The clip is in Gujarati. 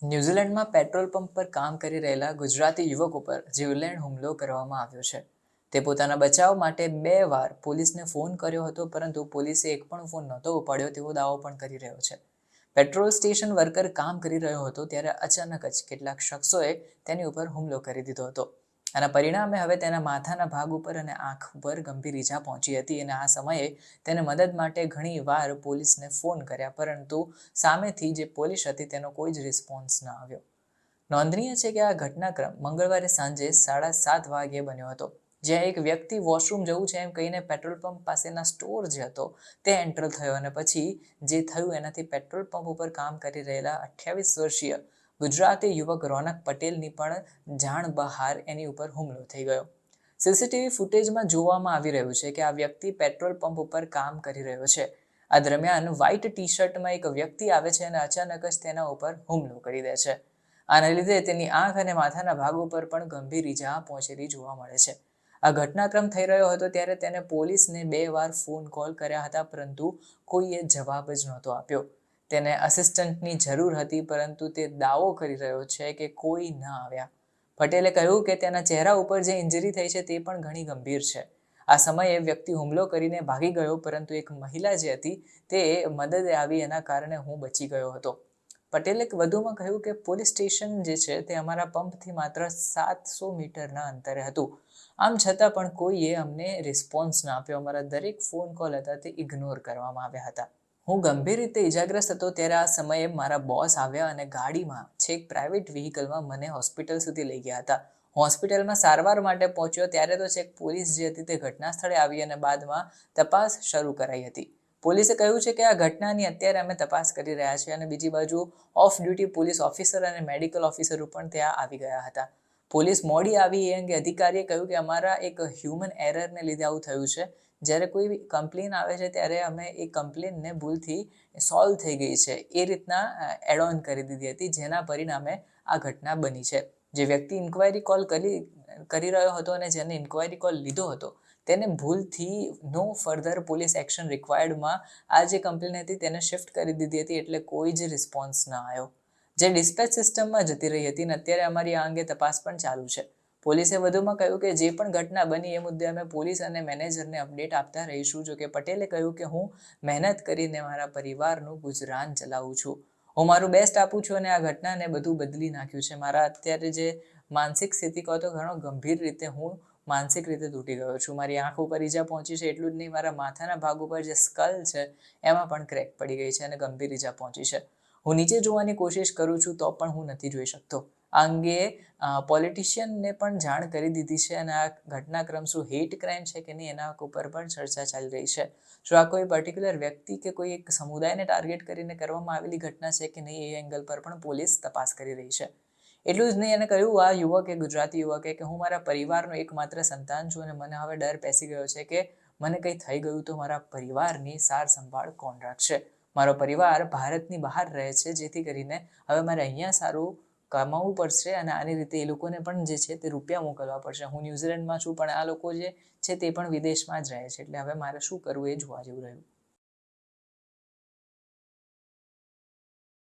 ન્યૂઝીલેન્ડમાં પેટ્રોલ પંપ પર કામ કરી રહેલા ગુજરાતી યુવક ઉપર જીવલેણ હુમલો કરવામાં આવ્યો છે. તે પોતાના બચાવ માટે 2 વાર પોલીસને ફોન કર્યો હતો, પરંતુ પોલીસે એક પણ ફોન નહોતો ઉપાડ્યો તેવો દાવો પણ કરી રહ્યો છે. પેટ્રોલ સ્ટેશન વર્કર કામ કરી રહ્યો હતો ત્યારે અચાનક જ કેટલાક શખ્સોએ તેની ઉપર હુમલો કરી દીધો હતો. આના પરિણામે હવે તેના માથાના ભાગ ઉપર અને આંખ ઉપર ગંભીર ઈજા પહોંચી હતી અને આ સમયે તેને મદદ માટે ઘણી વાર પોલીસને ફોન કર્યા, પરંતુ સામેથી જે પોલીસ હતી તેનો કોઈ જ રિસ્પોન્સ ન આવ્યો. નોંધનીય છે કે આ ઘટનાક્રમ મંગળવારે સાંજે 7:30 વાગ્યે બન્યો હતો, જ્યાં એક વ્યક્તિ વોશરૂમ જવું છે એમ કહીને પેટ્રોલ પંપ પાસેના સ્ટોર જે હતો તે એન્ટર થયો અને પછી જે થયું એનાથી પેટ્રોલ પંપ ઉપર કામ કરી રહેલા 28 વર્ષીય ગુજરાતી યુવક રોનક પટેલની પણ જાણ બહાર એની ઉપર હુમલો થઈ ગયો. સીસીટીવી ફૂટેજમાં જોવામાં આવી રહ્યું છે કે આ વ્યક્તિ પેટ્રોલ પંપ ઉપર કામ કરી રહ્યો છે. આ દરમિયાન વ્હાઇટ ટી-શર્ટમાં એક વ્યક્તિ આવે છે અને અચાનક જ તેના ઉપર હુમલો કરી દે છે. આના લીધે તેની આંખ અને માથાના ભાગ ઉપર પણ ગંભીર ઈજા પહોંચેલી જોવા મળે છે. આ ઘટનાક્રમ થઈ રહ્યો હતો ત્યારે તેને પોલીસને 2 વાર ફોન કોલ કર્યા હતા, પરંતુ કોઈએ જવાબ જ નહોતો આપ્યો. તેને અસિસ્ટન્ટની જરૂર હતી, પરંતુ તે દાવો કરી રહ્યો છે કે કોઈ ન આવ્યા. પટેલે કહ્યું કે તેના ચહેરા ઉપર જે ઇન્જરી થઈ છે તે પણ ઘણી ગંભીર છે. આ સમયે વ્યક્તિ હુમલો કરીને ભાગી ગયો, પરંતુ એક મહિલા જે હતી તે મદદે આવી, એના કારણે હું બચી ગયો હતો. પટેલે વધુમાં કહ્યું કે પોલીસ સ્ટેશન જે છે તે અમારા પંપથી માત્ર 700 મીટરના અંતરે હતું. આમ છતાં પણ કોઈએ અમને રિસ્પોન્સ ના આપ્યો. અમારા દરેક ફોન કોલ હતા તે ઇગ્નોર કરવામાં આવ્યા હતા. હું ગંભીર રીતે ઇજાગ્રસ્ત હતો ત્યારે આ સમયે મારા બોસ આવ્યા અને ગાડીમાં છેક પ્રાઇવેટ વ્હીકલમાં મને હોસ્પિટલ સુધી લઈ ગયા હતા. હોસ્પિટલમાં સારવાર માટે પહોંચ્યો ત્યારે તો છેક પોલીસ જે હતી તે ઘટના સ્થળે આવી અને બાદમાં તપાસ શરૂ કરાઈ હતી. પોલીસે કહ્યું છે કે આ ઘટનાની અત્યારે અમે તપાસ કરી રહ્યા છીએ અને બીજી બાજુ ઓફ ડ્યુટી પોલીસ ઓફિસર અને મેડિકલ ઓફિસરો પણ ત્યાં આવી ગયા હતા. પોલીસ મોડી આવી એ અંગે અધિકારીએ કહ્યું કે અમારા એક હ્યુમન એરરને લીધે આવું થયું છે. જ્યારે કોઈ કમ્પ્લેન આવે છે ત્યારે અમે એ કમ્પ્લેનને ભૂલથી સોલ્વ થઈ ગઈ છે એ રીતના એડ ઓન કરી દીધી હતી, જેના પરિણામે આ ઘટના બની છે. જે વ્યક્તિ ઇન્ક્વાયરી કોલ કરી રહ્યો હતો અને જેને ઇન્ક્વાયરી કોલ લીધો હતો તેને ભૂલથી નો ફર્ધર પોલીસ એક્શન રિક્વાયર્ડમાં આ જે કમ્પ્લેન હતી તેને શિફ્ટ કરી દીધી હતી, એટલે કોઈ જ રિસ્પોન્સ ન આવ્યો, જે ડિસ્પેચ સિસ્ટમમાં જતી રહી હતી અને અત્યારે અમારી આ અંગે તપાસ પણ ચાલુ છે. પોલીસે વધુમાં કહ્યું કે જે પણ ઘટના બની એ મુદ્દે અમે પોલીસ અને મેનેજરને અપડેટ આપતા રહીશું. જોકે પટેલે કહ્યું કે હું મહેનત કરીને મારા પરિવારનું ગુજરાન ચલાવું છું. હું મારું બેસ્ટ આપું છું અને આ ઘટનાને બધું બદલી નાખ્યું છે. મારા અત્યારે જે માનસિક સ્થિતિ કહો તો ઘણો ગંભીર રીતે હું માનસિક રીતે તૂટી ગયો છું. મારી આંખ ઉપર ઈજા પહોંચી છે, એટલું જ નહીં, મારા માથાના ભાગ ઉપર જે સ્કલ છે એમાં પણ ક્રેક પડી ગઈ છે અને ગંભીર ઈજા પહોંચી છે. હું નીચે જોવાની કોશિશ કરું છું તો પણ હું નથી જોઈ શકતો. આ અંગે પોલિટિશિયનને પણ જાણ કરી દીધી છે અને આ ઘટનાક્રમ શું હેટ ક્રાઇમ છે કે નહીં એના ઉપર પણ ચર્ચા ચાલી રહી છે. શું આ કોઈ પર્ટિક્યુલર વ્યક્તિ કે કોઈ એક સમુદાયને ટાર્ગેટ કરીને કરવામાં આવેલી ઘટના છે કે નહીં એ એંગલ પર પણ પોલીસ તપાસ કરી રહી છે. એટલું જ નહીં, એને કહ્યું આ યુવકે, ગુજરાતી યુવકે, કે હું મારા પરિવારનો એકમાત્ર સંતાન છું અને મને હવે ડર પેસી ગયો છે કે મને કંઈ થઈ ગયું તો મારા પરિવારની સાર સંભાળ કોણ રાખશે. મારો પરિવાર ભારતની બહાર રહે છે, જેથી કરીને હવે મારે અહીંયા સારું કમાવવું પડશે અને આની રીતે એ લોકોને પણ જે છે તે રૂપિયા મોકલવા પડશે. હું ન્યૂઝીલેન્ડમાં છું પણ આ લોકો જે છે તે પણ વિદેશમાં જ રહે છે, એટલે હવે મારે શું કરવું એ જોવા જેવું રહ્યું.